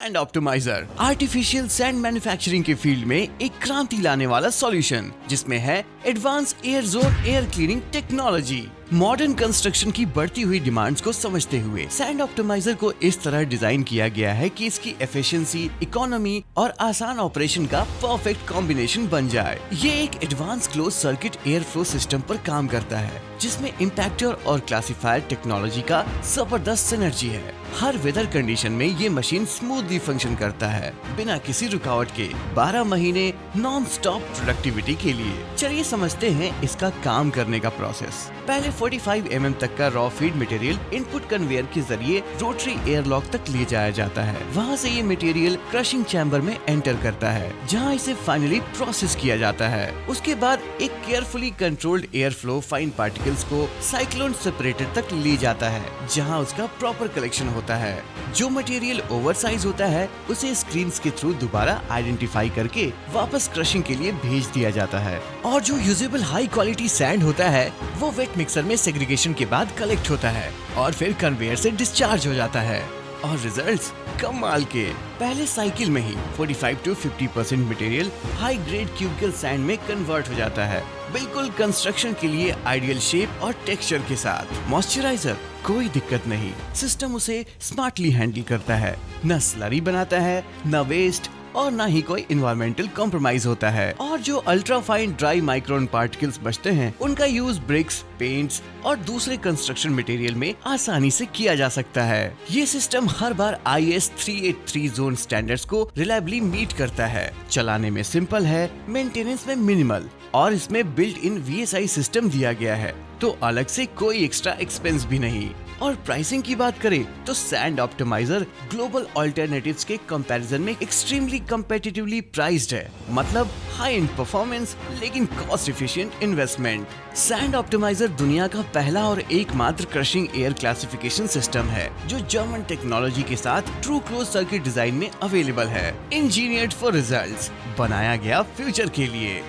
Sand optimiser artificial sand manufacturing के field में एक क्रांति लाने वाला सॉल्यूशन, जिसमें है advance air zone air cleaning technology. Modern construction की बढ़ती हुई डिमांड्स को समझते हुए सैंड ऑप्टिमाइजर को इस तरह डिजाइन किया गया है कि इसकी एफिशिएंसी, इकोनॉमी और आसान ऑपरेशन का परफेक्ट कॉम्बिनेशन बन जाए। ये एक advance close circuit air flow system पर काम करता है, जिसमें इम्पैक्टर और क्लासिफायर टेक्नोलॉजी का जबरदस्त सिनर्जी है। हर वेदर कंडीशन में ये मशीन स्मूथली फंक्शन करता है, बिना किसी रुकावट के 12 महीने नॉन स्टॉप प्रोडक्टिविटी के लिए। चलिए समझते हैं इसका काम करने का प्रोसेस। पहले 45 mm तक का raw feed material input conveyor के जरिए रोटरी एयरलॉक तक ले जाया जाता है। वहाँ से ये मटेरियल क्रशिंग चैम्बर में एंटर करता है, जहाँ इसे फाइनली प्रोसेस किया जाता है। उसके बाद एक carefully controlled air flow fine particles को साइक्लोन सेपरेटर तक ले जाता है, जहाँ उसका प्रॉपर कलेक्शन होता है। जो मटेरियल ओवरसाइज होता है उसे स्क्रीन के थ्रू दोबारा आइडेंटिफाई करके वापस क्रशिंग के लिए भेज दिया जाता है। और जो यूजेबल हाई क्वालिटी सैंड होता है वो वेट मिक्सर में सेग्रीगेशन के बाद कलेक्ट होता है और फिर कन्वेयर से डिस्चार्ज हो जाता है। और रिजल्ट्स कमाल के। पहले साइकिल में ही 45 to 50% material high grade cubical sand में कन्वर्ट हो जाता है, बिल्कुल कंस्ट्रक्शन के लिए आइडियल शेप और टेक्सचर के साथ। मॉइस्चराइजर कोई दिक्कत नहीं, सिस्टम उसे स्मार्टली हैंडल करता है। न स्लरी बनाता है, न वेस्ट और ना ही कोई इन्वायरमेंटल कॉम्प्रोमाइज होता है। और जो ultra fine dry micron particles बचते हैं उनका यूज ब्रिक्स, पेंट्स और दूसरे कंस्ट्रक्शन मटेरियल में आसानी से किया जा सकता है। ये system her bar IS 383 zone standards को रिलायबली मीट करता है। चलाने में सिंपल है, मेंटेनेंस में मिनिमल और इसमें बिल्ट इन VSI सिस्टम दिया गया है, तो अलग से कोई एक्स्ट्रा एक्सपेंस भी नहीं। और प्राइसिंग की बात करें तो सैंड ऑप्टिमाइजर ग्लोबल अल्टरनेटिव्स के कंपैरिजन में एक्सट्रीमली कम्पिटिटिवली प्राइस्ड है। मतलब हाई एंड परफॉर्मेंस लेकिन cost efficient investment. Sand optimizer दुनिया का पहला और एकमात्र क्रशिंग एयर क्लासिफिकेशन सिस्टम है जो जर्मन टेक्नोलॉजी के साथ ट्रू क्लोज सर्किट डिजाइन में अवेलेबल है। इंजीनियर्ड फॉर रिजल्ट्स, बनाया गया फ्यूचर के लिए।